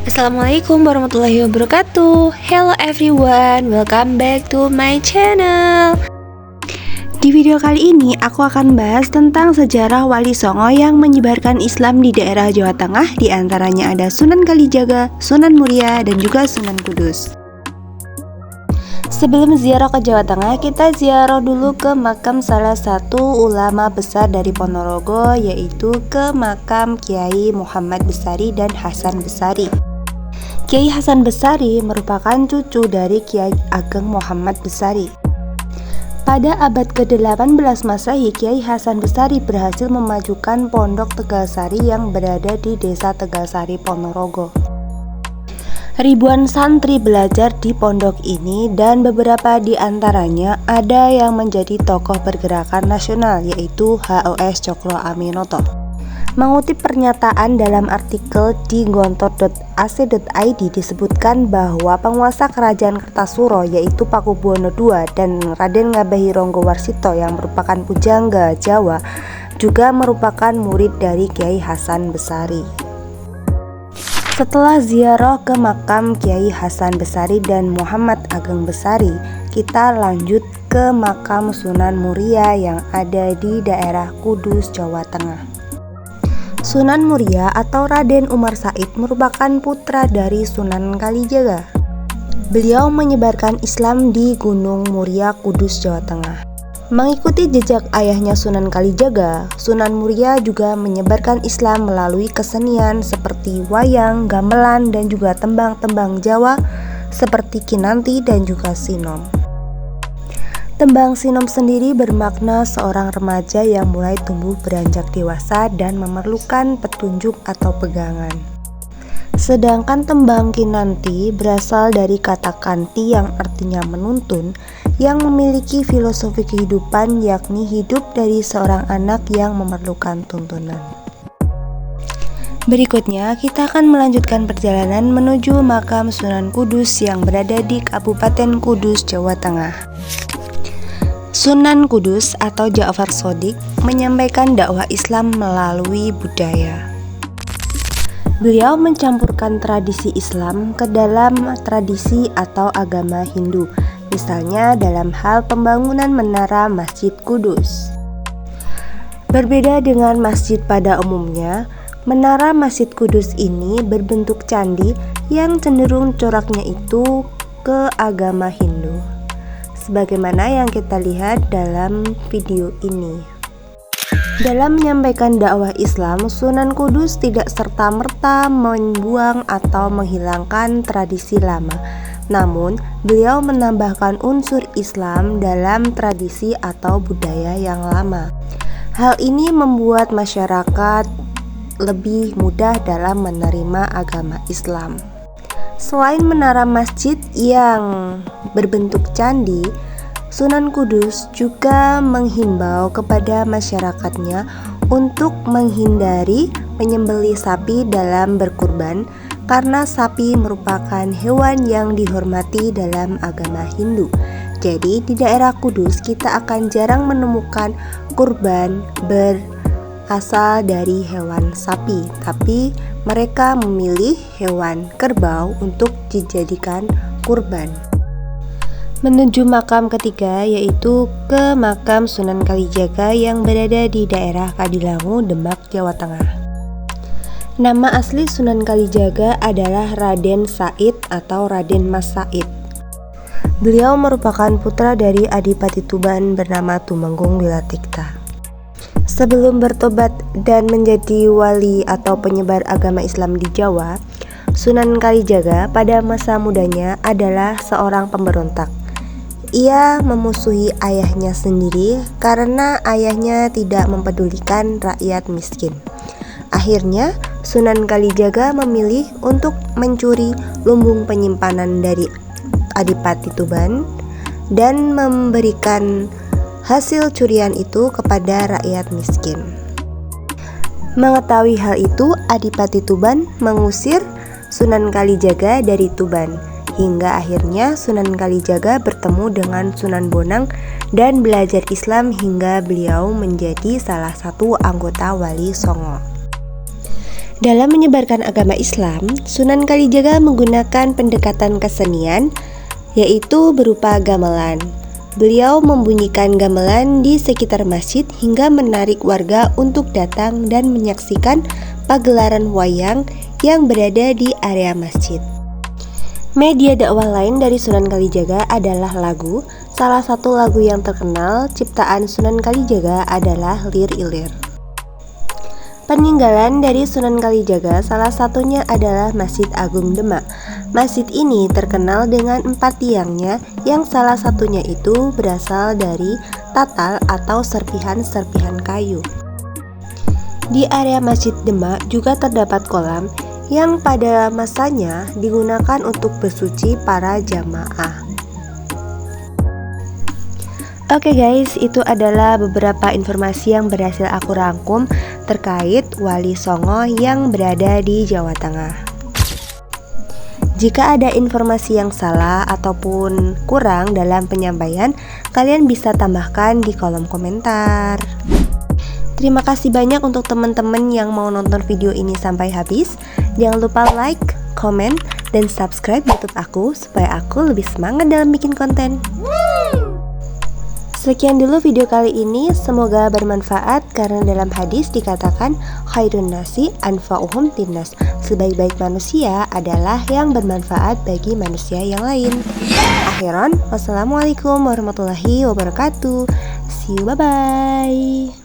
Assalamualaikum warahmatullahi wabarakatuh. Hello everyone, welcome back to my channel. Di video kali ini aku akan bahas tentang sejarah Wali Songo yang menyebarkan Islam di daerah Jawa Tengah. Di antaranya ada Sunan Kalijaga, Sunan Muria, dan juga Sunan Kudus. Sebelum ziarah ke Jawa Tengah, kita ziarah dulu ke makam salah satu ulama besar dari Ponorogo, yaitu ke makam Kiai Muhammad Besari dan Hasan Besari. Kiai Hasan Besari merupakan cucu dari Kiai Ageng Muhammad Besari. Pada abad ke-18 Masehi, Kiai Hasan Besari berhasil memajukan Pondok Tegalsari yang berada di Desa Tegalsari, Ponorogo. Ribuan santri belajar di pondok ini dan beberapa di antaranya ada yang menjadi tokoh pergerakan nasional, yaitu HOS Cokro Aminoto. Mengutip pernyataan dalam artikel di gontor.ac.id disebutkan bahwa penguasa kerajaan Kertasuro yaitu Pakubuwono II dan Raden Ngabei Ronggowarsito yang merupakan pujangga Jawa juga merupakan murid dari Kiai Hasan Besari. Setelah ziarah ke makam Kiai Hasan Besari dan Muhammad Ageng Besari, kita lanjut ke makam Sunan Muria yang ada di daerah Kudus, Jawa Tengah. Sunan Muria atau Raden Umar Said merupakan putra dari Sunan Kalijaga. Beliau menyebarkan Islam di Gunung Muria, Kudus, Jawa Tengah. Mengikuti jejak ayahnya Sunan Kalijaga, Sunan Muria juga menyebarkan Islam melalui kesenian seperti wayang, gamelan, dan juga tembang-tembang Jawa seperti kinanti dan juga sinom. Tembang sinom sendiri bermakna seorang remaja yang mulai tumbuh beranjak dewasa dan memerlukan petunjuk atau pegangan. Sedangkan tembang kinanti berasal dari kata kanti yang artinya menuntun, yang memiliki filosofi kehidupan yakni hidup dari seorang anak yang memerlukan tuntunan. Berikutnya kita akan melanjutkan perjalanan menuju makam Sunan Kudus yang berada di Kabupaten Kudus, Jawa Tengah. Sunan Kudus atau Ja'far Shodiq menyampaikan dakwah Islam melalui budaya. Beliau mencampurkan tradisi Islam ke dalam tradisi atau agama Hindu, misalnya dalam hal pembangunan menara Masjid Kudus. Berbeda dengan masjid pada umumnya, menara Masjid Kudus ini berbentuk candi yang cenderung coraknya itu ke agama Hindu, sebagaimana yang kita lihat dalam video ini. Dalam menyampaikan dakwah Islam, Sunan Kudus tidak serta-merta membuang atau menghilangkan tradisi lama. Namun, beliau menambahkan unsur Islam dalam tradisi atau budaya yang lama. Hal ini membuat masyarakat lebih mudah dalam menerima agama Islam. Selain menara masjid yang berbentuk candi, Sunan Kudus juga menghimbau kepada masyarakatnya untuk menghindari menyembelih sapi dalam berkurban, karena sapi merupakan hewan yang dihormati dalam agama Hindu. Jadi di daerah Kudus kita akan jarang menemukan kurban berasal dari hewan sapi, tapi mereka memilih hewan kerbau untuk dijadikan kurban. Menuju makam ketiga, yaitu ke makam Sunan Kalijaga yang berada di daerah Kadilangu, Demak, Jawa Tengah. Nama asli Sunan Kalijaga adalah Raden Said atau Raden Mas Said. Beliau merupakan putra dari Adipati Tuban bernama Tumenggung Wilatikta. Sebelum bertobat dan menjadi wali atau penyebar agama Islam di Jawa, Sunan Kalijaga pada masa mudanya adalah seorang pemberontak. Ia memusuhi ayahnya sendiri karena ayahnya tidak mempedulikan rakyat miskin. Akhirnya, Sunan Kalijaga memilih untuk mencuri lumbung penyimpanan dari Adipati Tuban dan memberikan hasil curian itu kepada rakyat miskin. Mengetahui hal itu, Adipati Tuban mengusir Sunan Kalijaga dari Tuban, hingga akhirnya Sunan Kalijaga bertemu dengan Sunan Bonang dan belajar Islam hingga beliau menjadi salah satu anggota Wali Songo. Dalam menyebarkan agama Islam, Sunan Kalijaga menggunakan pendekatan kesenian, yaitu berupa gamelan. Beliau membunyikan gamelan di sekitar masjid hingga menarik warga untuk datang dan menyaksikan pagelaran wayang yang berada di area masjid. Media dakwah lain dari Sunan Kalijaga adalah lagu. Salah satu lagu yang terkenal ciptaan Sunan Kalijaga adalah Lir Ilir. Peninggalan dari Sunan Kalijaga salah satunya adalah Masjid Agung Demak. Masjid ini terkenal dengan 4 tiangnya yang salah satunya itu berasal dari tatal atau serpihan-serpihan kayu. Di area Masjid Demak juga terdapat kolam yang pada masanya digunakan untuk bersuci para jamaah. Oke guys, itu adalah beberapa informasi yang berhasil aku rangkum terkait Wali Songo yang berada di Jawa Tengah. Jika ada informasi yang salah ataupun kurang dalam penyampaian, kalian bisa tambahkan di kolom komentar. Terima kasih banyak untuk teman-teman yang mau nonton video ini sampai habis. Jangan lupa like, komen, dan subscribe YouTube aku supaya aku lebih semangat dalam bikin konten. Sekian dulu video kali ini, semoga bermanfaat karena dalam hadis dikatakan khairun nasi anfa'uhum linnas. Sebaik-baik manusia adalah yang bermanfaat bagi manusia yang lain. Akhiran, wassalamualaikum warahmatullahi wabarakatuh. See you, bye-bye.